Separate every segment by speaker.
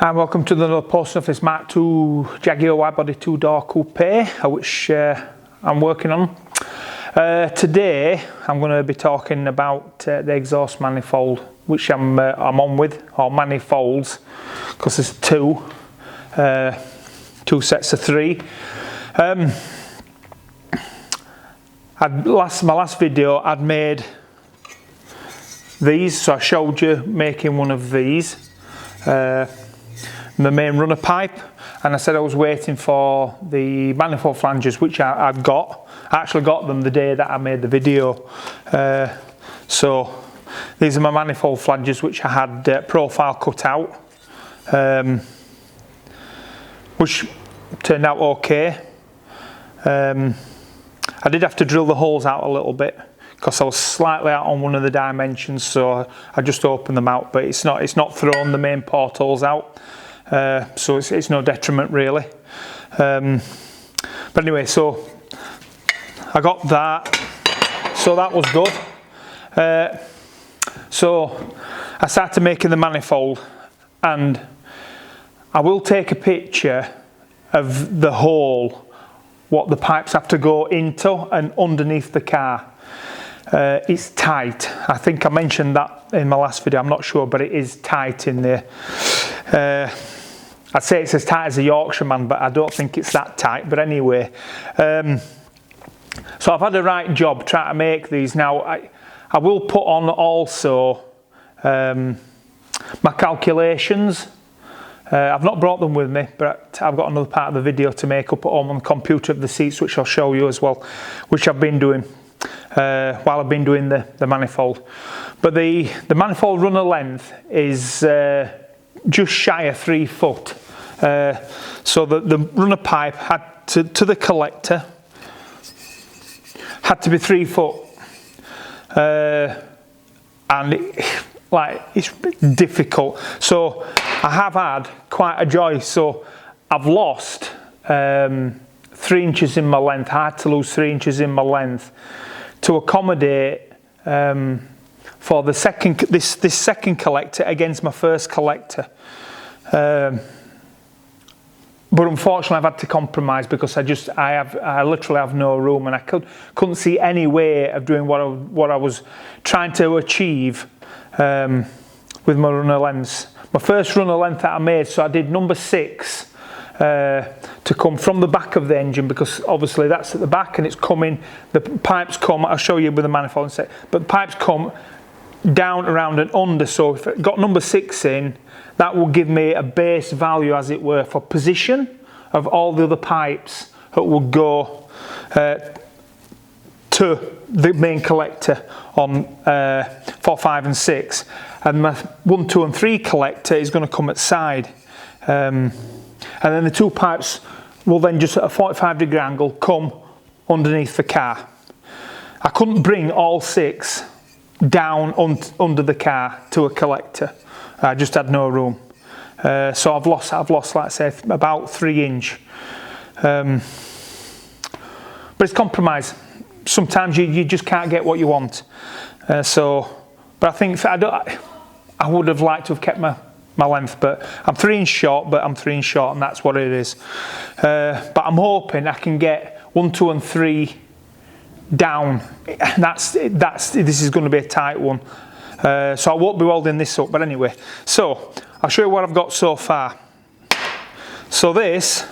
Speaker 1: Hi, welcome to another post of this mk2 Jaguar wide-body two-door coupe, which I'm working on. Today I'm going to be talking about the exhaust manifold, which I'm on with, or manifolds, because there's two sets of three. My last video I'd made these, so I showed you making one of these. The main runner pipe, and I said I was waiting for the manifold flanges, which I've got. I actually got them the day that I made the video. So these are my manifold flanges, which I had profile cut out, which turned out okay. I did have to drill the holes out a little bit because I was slightly out on one of the dimensions, so I just opened them out, but it's not thrown the main portholes out. So it's no detriment really. But anyway, so I got that, so that was good. So I started making the manifold, and I will take a picture of the hole, what the pipes have to go into and underneath the car. It's tight. I think I mentioned that in my last video, I'm not sure, but it is tight in there. I'd say it's as tight as a Yorkshireman, but I don't think it's that tight. But anyway, so I've had a right job trying to make these. Now I will put on also my calculations. I've not brought them with me, but I've got another part of the video to make up at home on the computer of the seats, which I'll show you as well, which I've been doing while I've been doing the manifold. But the manifold runner length is just shy of 3 foot. So the runner pipe had to the collector had to be 3 foot, and it's difficult. So I have had quite a joy. So I've lost 3 inches in my length. I had to lose 3 inches in my length to accommodate for the this second collector against my first collector. But unfortunately I've had to compromise because I literally have no room, and I couldn't see any way of doing what I was trying to achieve with my runner lengths. My first runner length that I made, so I did number 6 to come from the back of the engine, because obviously that's at the back and it's coming, the pipes come, I'll show you with the manifold in a sec, but the pipes come down, around and under. So if I got number 6 in, that will give me a base value, as it were, for position of all the other pipes that will go to the main collector on 4, 5 and 6, and my 1, 2 and 3 collector is going to come at side, and then the 2 pipes will then just at a 45-degree angle come underneath the car. I couldn't bring all 6 down under the car to a collector. I just had no room. So I've lost, like I say, about 3 inch. But it's compromise. Sometimes you just can't get what you want. But I think I would have liked to have kept my length, but I'm 3 inch short, and that's what it is. But I'm hoping I can get 1, 2 and 3 down. This is going to be a tight one. So I won't be welding this up, but anyway, so I'll show you what I've got so far. So this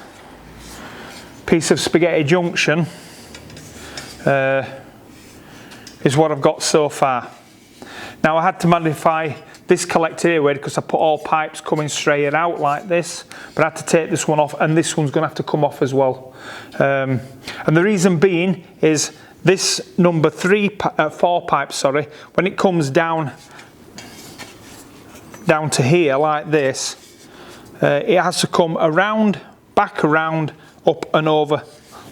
Speaker 1: piece of spaghetti junction is what I've got so far. Now I had to modify this collector here because I put all pipes coming straight out like this, but I had to take this one off, and this one's going to have to come off as well. And the reason being is this number 4 pipe, sorry, when it comes down to here like this, it has to come around, back around, up and over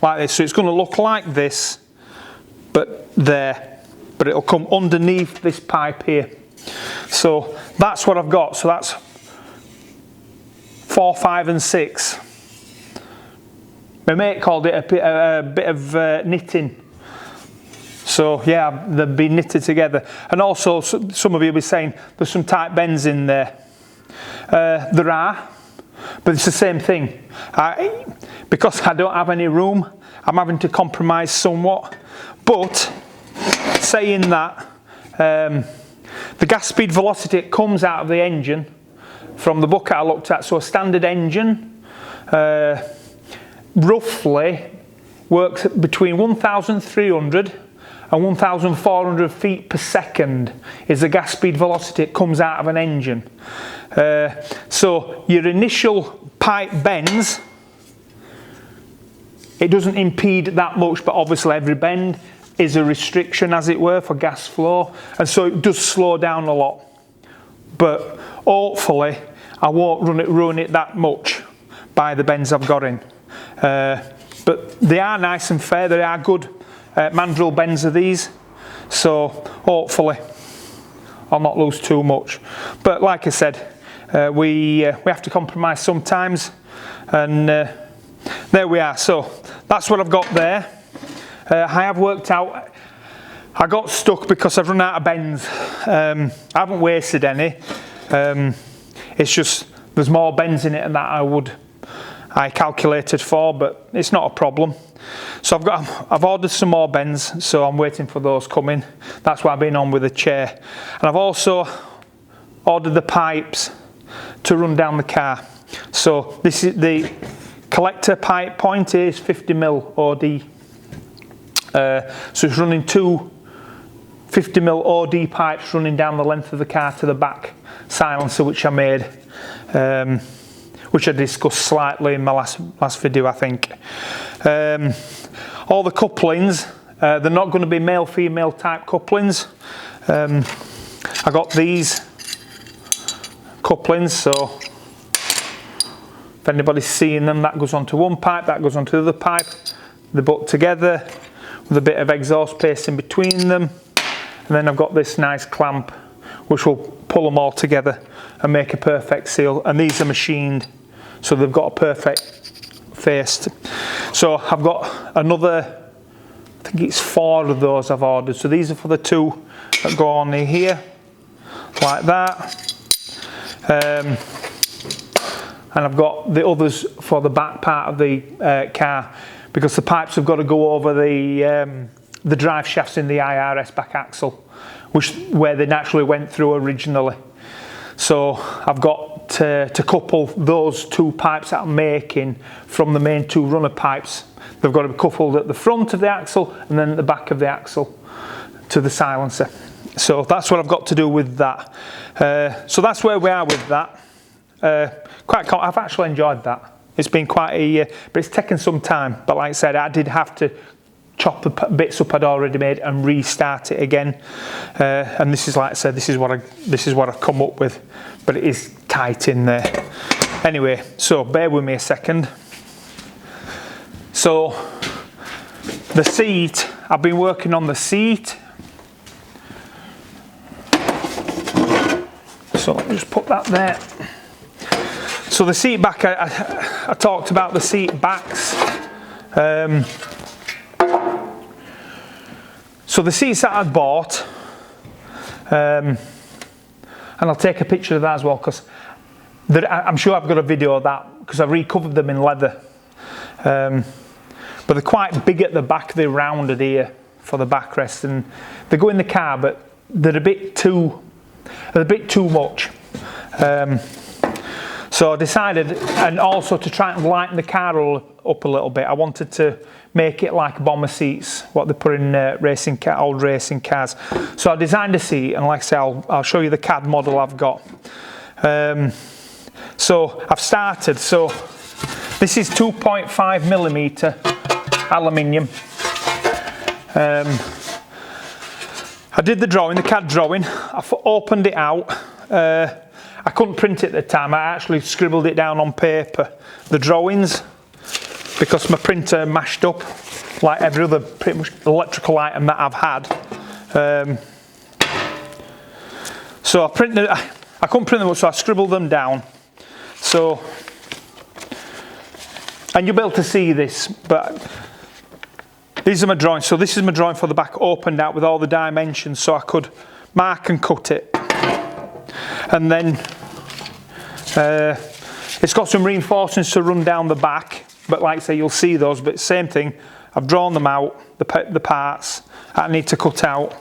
Speaker 1: like this. So it's going to look like this, but it'll come underneath this pipe here. So that's what I've got. So that's 4, 5 and 6. My mate called it a bit of knitting. So yeah, they've been knitted together. And also some of you will be saying there's some tight bends in there. There are. But it's the same thing. Because I don't have any room, I'm having to compromise somewhat. But saying that, the gas speed velocity that comes out of the engine from the book I looked at, so a standard engine roughly works between 1,300 and 1,400 feet per second is the gas speed velocity that comes out of an engine. So your initial pipe bends, it doesn't impede that much, but obviously every bend is a restriction, as it were, for gas flow, and so it does slow down a lot. But hopefully I won't ruin it that much by the bends I've got in. But they are nice and fair, they are good mandrel bends of these, so hopefully I'll not lose too much. But like I said, we have to compromise sometimes, and there we are. So that's what I've got there. I have worked out, I got stuck because I've run out of bends. I haven't wasted any. It's just there's more bends in it than that I calculated for, but it's not a problem. So I've ordered some more bends, so I'm waiting for those coming. That's why I've been on with the chair. And I've also ordered the pipes to run down the car. So this is the collector pipe point is 50mm OD. So it's running two 50mm OD pipes running down the length of the car to the back silencer, which I made, which I discussed slightly in my last video, I think. All the couplings, they're not going to be male-female type couplings. I got these couplings, so if anybody's seeing them, that goes onto one pipe, that goes onto the other pipe. They're put together with a bit of exhaust paste in between them, and then I've got this nice clamp which will pull them all together and make a perfect seal, and these are machined so they've got a perfect face. So I've got another, I think it's 4 of those I've ordered. So these are for the 2 that go on here like that, and I've got the others for the back part of the car, because the pipes have got to go over the drive shafts in the IRS back axle, where they naturally went through originally. So I've got to couple those 2 pipes that I'm making from the main 2 runner pipes. They've got to be coupled at the front of the axle and then at the back of the axle to the silencer. So that's what I've got to do with that. So that's where we are with that. I've actually enjoyed that. It's been quite but it's taken some time. But like I said, I did have to chop the bits up I'd already made and restart it again. And this is, like I said, this is what I've come up with. But it is tight in there. Anyway, so bear with me a second. So the seat, I've been working on the seat. So let me just put that there. So the seat back, I talked about the seat backs. So the seats that I'd bought, and I'll take a picture of that as well, because I'm sure I've got a video of that, because I've recovered them in leather. But they're quite big at the back, they're rounded here for the backrest, and they go in the car, but they're a bit too much. So I decided, and also to try and lighten the car up a little bit, I wanted to make it like bomber seats, what they put in old racing cars. So I designed a seat, and like I say, I'll show you the CAD model I've got. So I've started, so this is 2.5mm aluminium. I did the drawing, the CAD drawing, I opened it out. I couldn't print it at the time, I actually scribbled it down on paper, the drawings, because my printer mashed up like every other pretty much electrical item that I've had. So I couldn't print them up, so I scribbled them down. So, and you'll be able to see this, but these are my drawings. So this is my drawing for the back, opened out with all the dimensions, so I could mark and cut it. And then It's got some reinforcements to run down the back, but like I say, you'll see those, but same thing. I've drawn them out, the parts I need to cut out.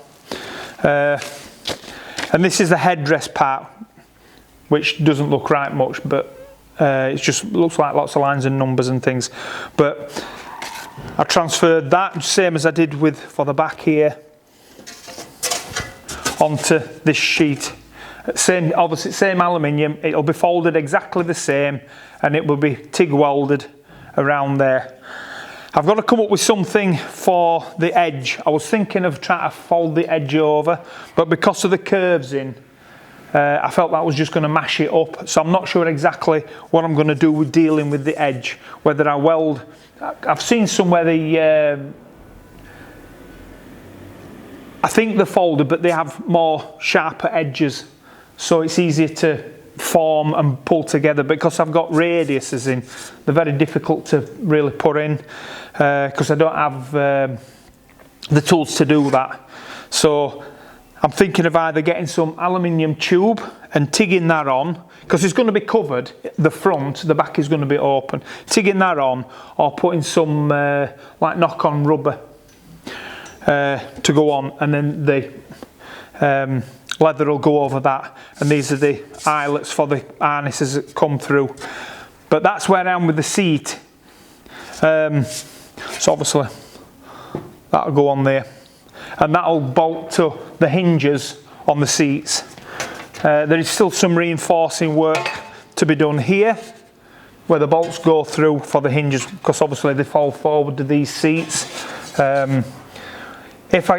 Speaker 1: And this is the headrest part, which doesn't look right much, but it just looks like lots of lines and numbers and things. But I transferred that, same as I did for the back here, onto this sheet. Obviously same aluminium, it'll be folded exactly the same, and it will be TIG welded around there. I've got to come up with something for the edge. I was thinking of trying to fold the edge over, but because of the curves in, I felt that was just going to mash it up. So I'm not sure exactly what I'm going to do with dealing with the edge. Whether I weld, I've seen somewhere I think they're folded, but they have more sharper edges, so it's easier to form and pull together. Because I've got radiuses in, they're very difficult to really put in because I don't have the tools to do that. So I'm thinking of either getting some aluminium tube and tigging that on, because it's going to be covered, the front, the back is going to be open, tigging that on, or putting some like knock-on rubber to go on, and then the leather will go over that, and these are the eyelets for the harnesses that come through. But that's where I am with the seat. So obviously that'll go on there, and that'll bolt to the hinges on the seats. There is still some reinforcing work to be done here, where the bolts go through for the hinges, because obviously they fall forward to these seats. If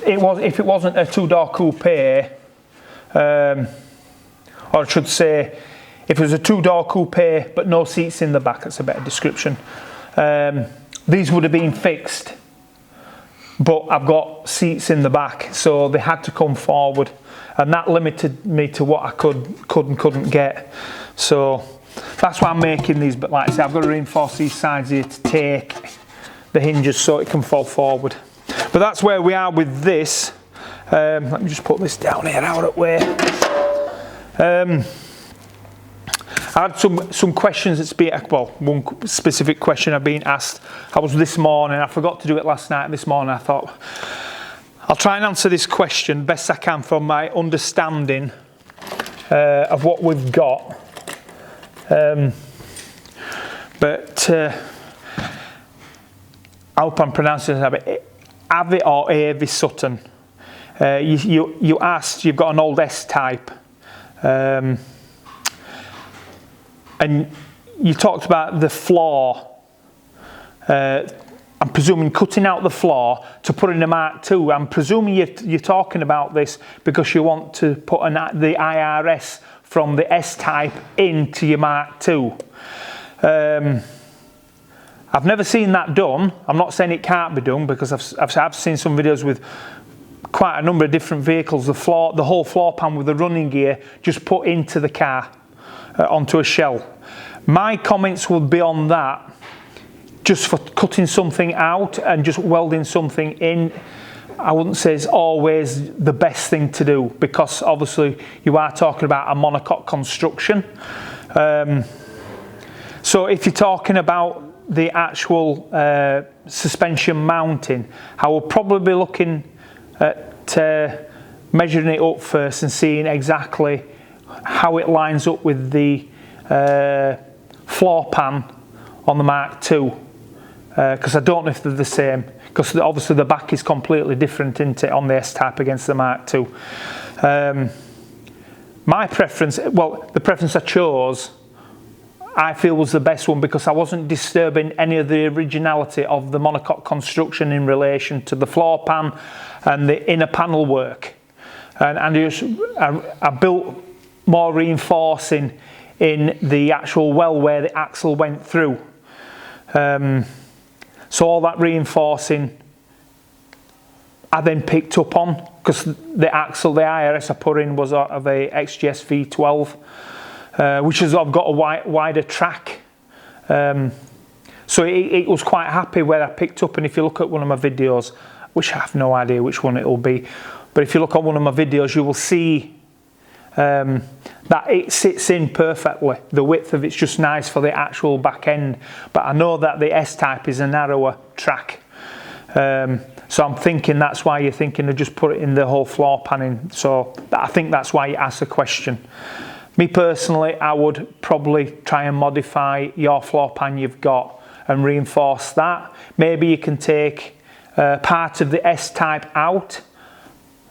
Speaker 1: it wasn't a two-door coupe, or I should say, if it was a two-door coupe but no seats in the back, that's a better description, these would have been fixed, but I've got seats in the back, so they had to come forward, and that limited me to what I could and couldn't get. So that's why I'm making these. But like I say, I've got to reinforce these sides here to take the hinges so it can fall forward. But that's where we are with this. Let me just put this down here out of the way. I had some questions that's been, well, one specific question I've been asked. I was this morning, I forgot to do it last night. This morning I thought, I'll try and answer this question best I can from my understanding of what we've got. But I hope I'm pronouncing it. Avi or Avi Sutton. You asked, you've got an old S-type. And you talked about the floor. I'm presuming cutting out the floor to put in a Mark II. I'm presuming you're talking about this because you want to put the IRS from the S-type into your Mark II. I've never seen that done. I'm not saying it can't be done, because I've seen some videos with quite a number of different vehicles, the whole floor pan with the running gear just put into the car, onto a shell. My comments would be on that, just for cutting something out and just welding something in. I wouldn't say it's always the best thing to do, because obviously you are talking about a monocoque construction. So if you're talking about the actual suspension mounting, I will probably be looking at measuring it up first and seeing exactly how it lines up with the floor pan on the Mark II, because I don't know if they're the same, because obviously the back is completely different, isn't it, on the S-type against the Mark II. My preference, well, the preference I chose, I feel was the best one, because I wasn't disturbing any of the originality of the monocoque construction in relation to the floor pan and the inner panel work. And I built more reinforcing in the actual well where the axle went through. So all that reinforcing I then picked up on, because the axle, the IRS I put in was of a XGS V12. Which has got a wider track, so it was quite happy where I picked up. And if you look at one of my videos, which I have no idea which one it will be, but if you look at one of my videos, you will see that it sits in perfectly. The width of it's just nice for the actual back end, but I know that the S-Type is a narrower track. So I'm thinking that's why you're thinking to just put it in the whole floor panning. So I think that's why you asked the question. Me personally, I would probably try and modify your floor pan you've got and reinforce that. Maybe you can take part of the S-Type out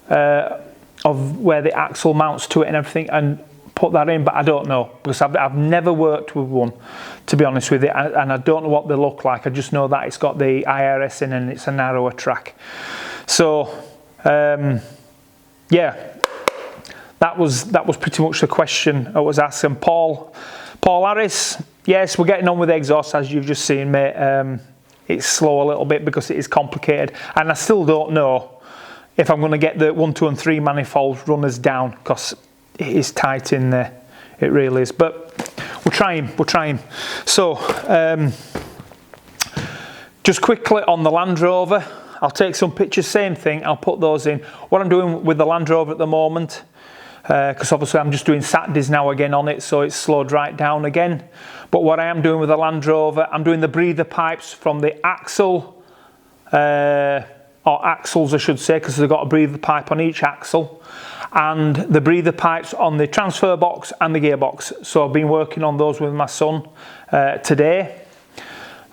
Speaker 1: of where the axle mounts to it and everything, and put that in, but I don't know, because I've never worked with one, to be honest with you, and I don't know what they look like. I just know that it's got the IRS in and it's a narrower track. So yeah, that was pretty much the question I was asking. Paul Harris, yes, we're getting on with the exhaust, as you've just seen, mate. It's slow a little bit because it is complicated, and I still don't know if I'm going to get the 1, 2 and 3 manifold runners down, because it is tight in there, it really is, but we're trying. So just quickly on the Land Rover, I'll take some pictures, same thing, I'll put those in. What I'm doing with the Land Rover at the moment, because obviously I'm just doing Saturdays now again on it, so it's slowed right down again. But what I am doing with the Land Rover, I'm doing the breather pipes from the axle, or axles I should say, because they've got a breather pipe on each axle, and the breather pipes on the transfer box and the gearbox. So I've been working on those with my son today.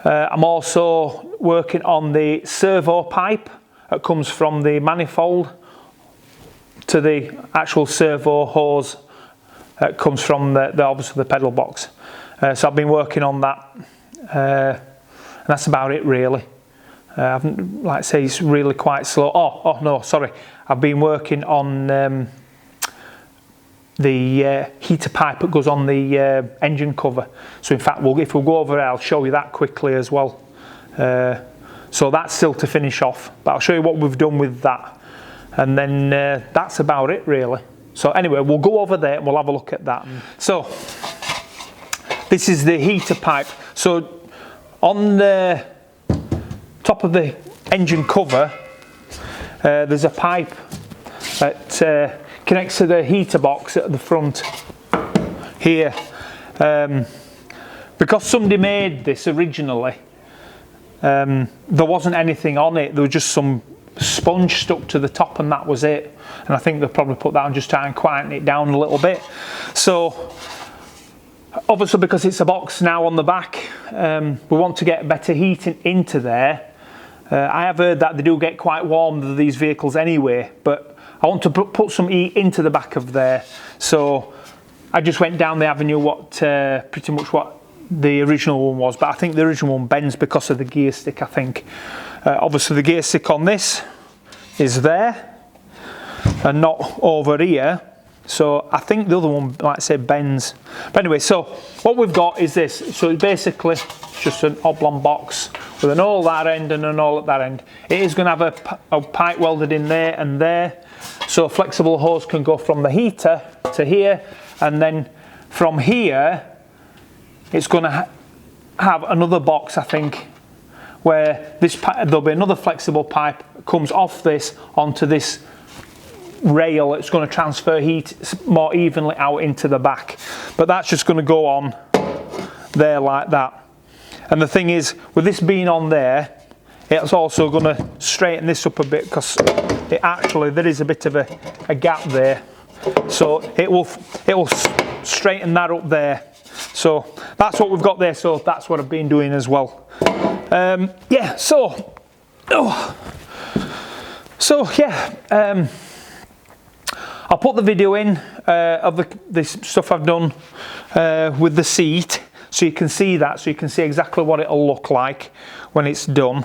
Speaker 1: I'm also working on the servo pipe that comes from the manifold to the actual servo hose that comes from the obviously the pedal box. So I've been working on that, and that's about it really. Like I say, it's really quite slow. Oh no, sorry. I've been working on the heater pipe that goes on the engine cover. So in fact, if we'll go over there, I'll show you that quickly as well. So that's still to finish off, but I'll show you what we've done with that. And then that's about it really. So anyway, we'll go over there and we'll have a look at that. So this is the heater pipe. So on the top of the engine cover, there's a pipe that connects to the heater box at the front here. Because somebody made this originally, there wasn't anything on it. There was just some sponge stuck to the top, and that was it. And I think they'll probably put that on just to try and quieten it down a little bit. So obviously, because it's a box now on the back, we want to get better heating into there. I have heard that they do get quite warm, these vehicles anyway, but I want to put some heat into the back of there. So I just went down the avenue pretty much what the original one was, but I think the original one bends because of the gear stick, I think. Obviously the gear stick on this is there and not over here. So I think the other one, like I say, bends. But anyway, so what we've got is this. So basically just an oblong box with an hole at that end and an hole at that end. It is going to have a pipe welded in there and there. So a flexible hose can go from the heater to here, and then from here it's going to have another box, I think, where there'll be another flexible pipe that comes off this onto this rail. It's going to transfer heat more evenly out into the back, but that's just going to go on there like that. And the thing is, with this being on there, it's also going to straighten this up a bit, because there is a bit of a gap there, so it will straighten that up there. So that's what we've got there. So that's what I've been doing as well. Yeah, so yeah, I'll put the video in of this stuff I've done with the seat, so you can see that, so you can see exactly what it'll look like when it's done.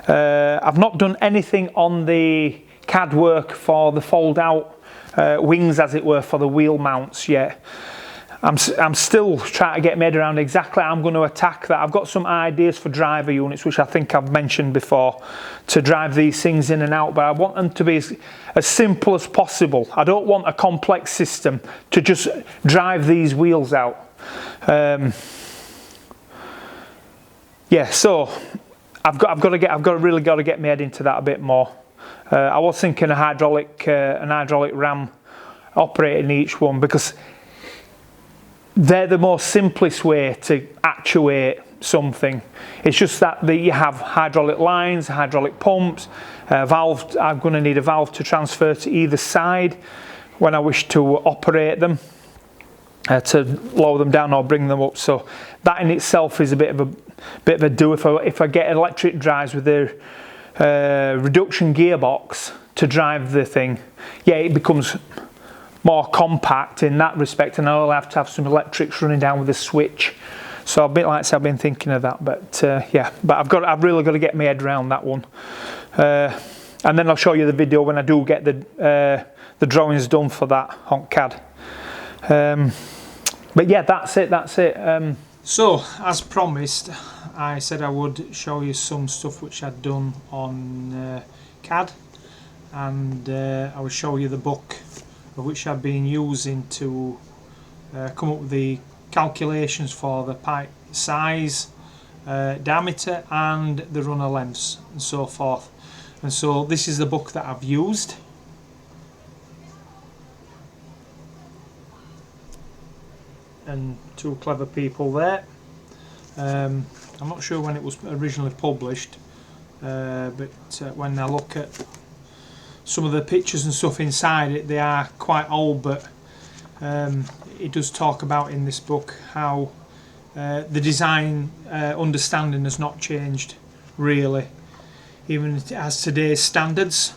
Speaker 1: I've not done anything on the CAD work for the fold out wings, as it were, for the wheel mounts yet. I'm still trying to get my head around exactly how I'm going to attack that. I've got some ideas for driver units, which I think I've mentioned before, to drive these things in and out, but I want them to be as simple as possible. I don't want a complex system to just drive these wheels out. Yeah, so I've really got to get my head into that a bit more. I was thinking an hydraulic ram operating each one, because they're the most simplest way to actuate something. It's just that you have hydraulic lines, hydraulic pumps, valve. I'm going to need a valve to transfer to either side when I wish to operate them, to lower them down or bring them up. So that in itself is a bit of a do. If I get electric drives with the reduction gearbox to drive the thing, yeah, it becomes more compact in that respect, and I'll have to have some electrics running down with a switch. So a bit like I said, I've been thinking of that, but yeah, but I've really got to get my head around that one, and then I'll show you the video when I do get the drawings done for that on CAD. But yeah, that's it. So as promised, I said I would show you some stuff which I'd done on CAD, and I would show you the book of which I've been using to come up with the calculations for the pipe size, diameter and the runner lengths and so forth. And so this is the book that I've used. And two clever people there. I'm not sure when it was originally published, but when I look at some of the pictures and stuff inside it, they are quite old, but it does talk about in this book how the design understanding has not changed really, even as today's standards,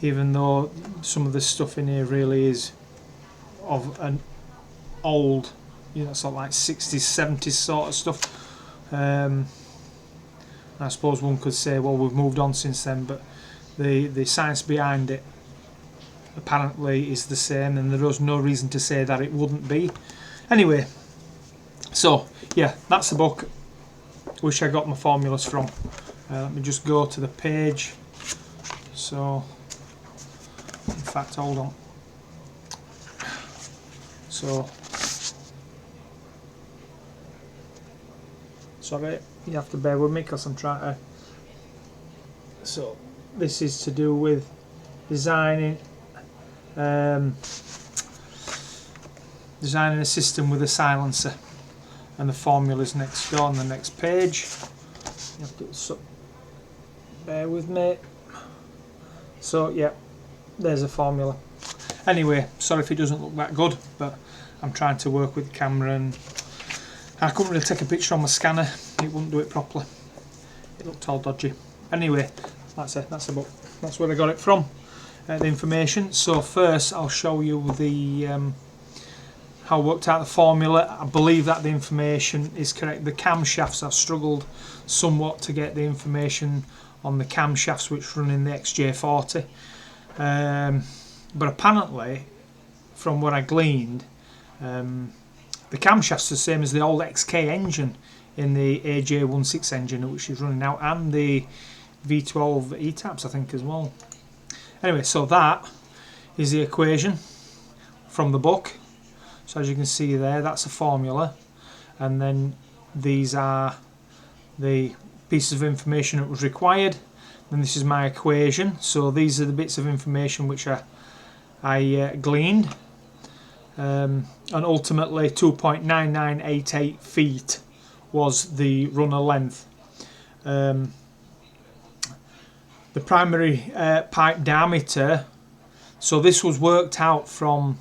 Speaker 1: even though some of the stuff in here really is of an old, you know, sort of like 60s, 70s sort of stuff. I suppose one could say, well, we've moved on since then, but the science behind it apparently is the same, and there is no reason to say that it wouldn't be. Anyway, so yeah, that's the book which I got my formulas from. Let me just go to the page. So, in fact, hold on. So, sorry, you have to bear with me because I'm trying to. So, this is to do with designing designing a system with a silencer, and the formula's next door on the next page. You have to bear with me. So yeah, there's a formula. Anyway, sorry if it doesn't look that good, but I'm trying to work with the camera and I couldn't really take a picture on my scanner. It wouldn't do it properly. It looked all dodgy. Anyway, that's it. That's the book. That's where I got it from. The information. So first, I'll show you the how I worked out the formula. I believe that the information is correct. The camshafts, I've struggled somewhat to get the information on the camshafts which run in the XJ40. But apparently, from what I gleaned, the camshafts are the same as the old XK engine in the AJ16 engine which is running now, and the V12 ETAPs I think as well. Anyway, so that is the equation from the book. So as you can see there, that's a formula, and then these are the pieces of information that was required, and this is my equation. So these are the bits of information which I gleaned, and ultimately 2.9988 feet was the runner length. The primary pipe diameter, so this was worked out from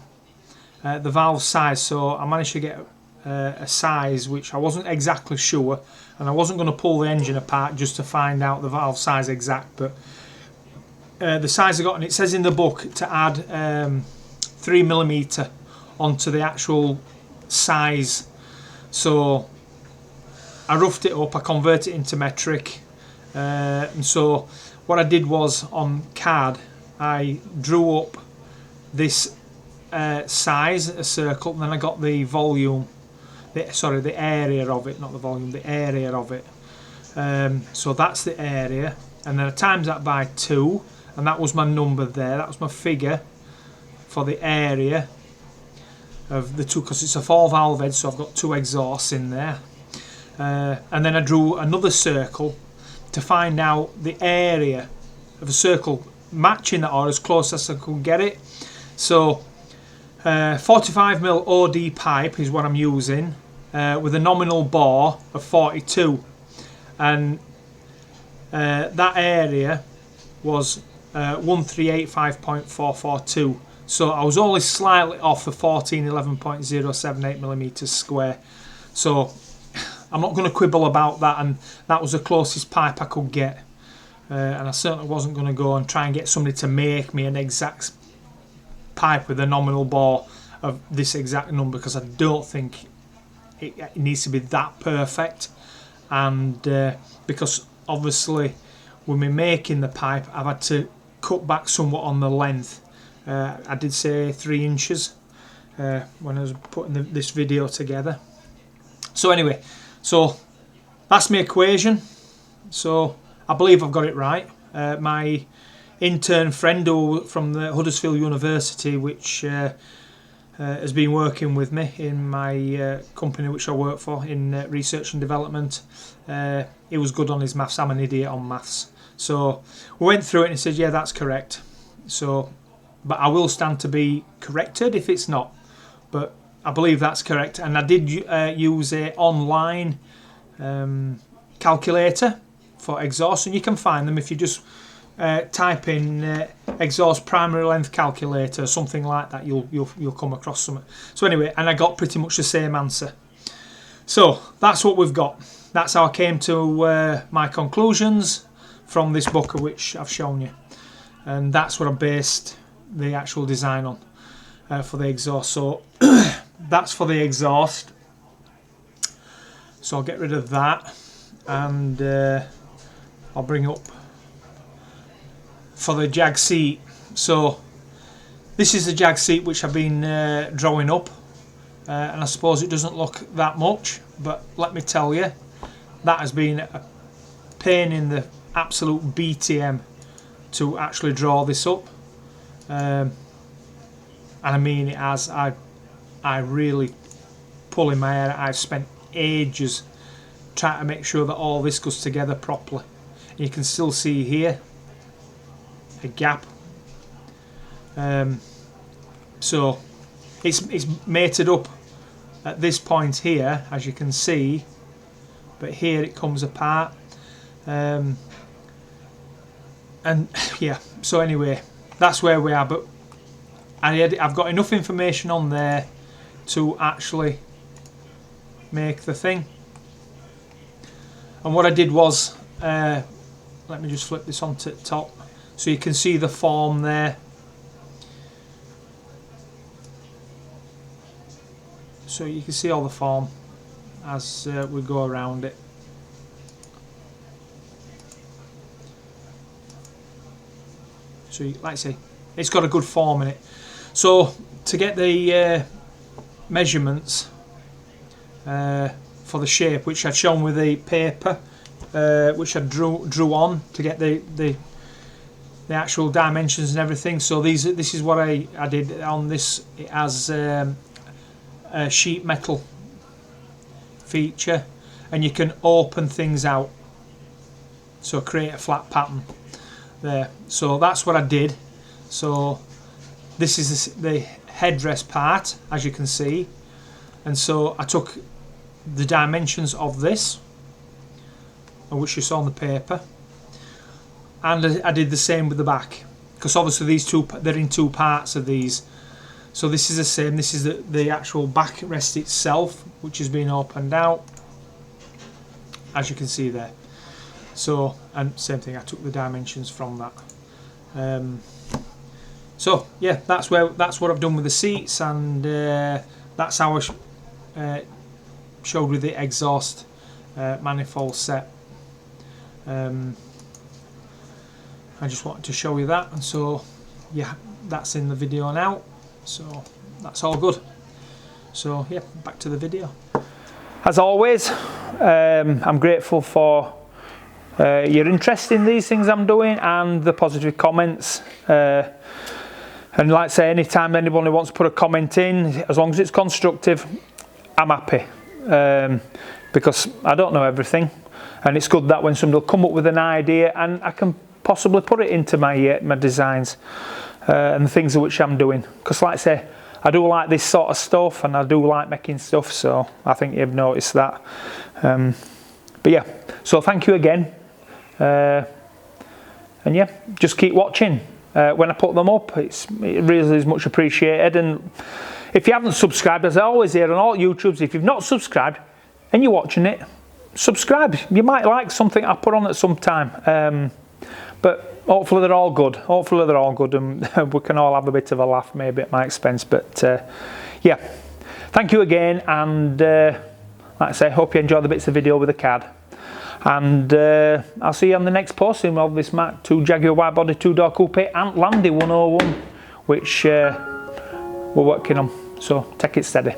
Speaker 1: the valve size, so I managed to get a size which I wasn't exactly sure, and I wasn't going to pull the engine apart just to find out the valve size exact, but the size I got, and it says in the book to add 3mm onto the actual size. So I roughed it up, I converted it into metric, and so what I did was on CAD I drew up this size, a circle, and then I got the volume, the area of it, not the volume, the area of it. So that's the area, and then I times that by 2, and that was my number there, that was my figure for the area of the two, because it's a 4 valve head, so I've got 2 exhausts in there. And then I drew another circle to find out the area of a circle matching that, or as close as I could get it. So 45mm OD pipe is what I'm using, with a nominal bore of 42, and that area was 1385.442. So I was only slightly off the 1411.078 millimeters square. So I'm not going to quibble about that, and that was the closest pipe I could get. And I certainly wasn't going to go and try and get somebody to make me an exact pipe with a nominal bore of this exact number, because I don't think it needs to be that perfect. And because obviously when we're making the pipe, I've had to cut back somewhat on the length. I did say 3 inches when I was putting this video together. So anyway, so that's my equation. So I believe I've got it right. My intern friend from the Huddersfield University, which has been working with me in my company which I work for in research and development, he was good on his maths. I'm an idiot on maths. So we went through it and he said, yeah, that's correct. So, but I will stand to be corrected if it's not. But I believe that's correct. And I did use a online calculator for exhaust, and you can find them if you just type in exhaust primary length calculator or something like that. You'll come across something. So anyway, and I got pretty much the same answer. So that's what we've got. That's how I came to my conclusions from this book, which I've shown you, and that's what I based the actual design on for the exhaust. So that's for the exhaust. So I'll get rid of that, and I'll bring up for the jag seat. So this is the jag seat which I've been drawing up, and I suppose it doesn't look that much, but let me tell you, that has been a pain in the absolute BTM to actually draw this up, and I mean it as I really pulling my hair. I've spent ages trying to make sure that all this goes together properly. And you can still see here a gap, so it's mated up at this point here, as you can see, but here it comes apart, and yeah, so anyway, that's where we are. But I've got enough information on there to actually make the thing. And what I did was, let me just flip this onto the top so you can see the form there. So you can see all the form as we go around it. So like I say, it's got a good form in it. So to get the measurements for the shape, which I'd shown with the paper, which I drew on to get the actual dimensions and everything. So this is what I did on this. It has a sheet metal feature, and you can open things out, so create a flat pattern there. So that's what I did. So this is the headrest part, as you can see, and so I took the dimensions of this, which you saw on the paper, and I did the same with the back, because obviously these two, they're in two parts of these. So this is the same. This is the actual backrest itself, which has been opened out, as you can see there. So, and same thing, I took the dimensions from that. So yeah, that's what I've done with the seats, and that's how I showed with the exhaust manifold set. I just wanted to show you that, and so yeah, that's in the video now. So that's all good. So yeah, back to the video. As always, I'm grateful for your interest in these things I'm doing and the positive comments. And like I say, anytime anybody wants to put a comment in, as long as it's constructive, I'm happy. Because I don't know everything, and it's good that when somebody will come up with an idea and I can possibly put it into my designs. and the things which I'm doing. Because like I say, I do like this sort of stuff, and I do like making stuff, so I think you've noticed that. But yeah, so thank you again, and yeah, just keep watching. When I put them up, it really is much appreciated. And if you haven't subscribed, as I always hear on all YouTubes, if you've not subscribed and you're watching it, subscribe. You might like something I put on at some time, but hopefully they're all good. Hopefully they're all good, and we can all have a bit of a laugh, maybe at my expense. But yeah, thank you again, and like I say, hope you enjoy the bits of video with the CAD. And I'll see you on the next posting of this mk2 Jaguar wide body 2-door coupe and Landy 101, which we're working on. So take it steady.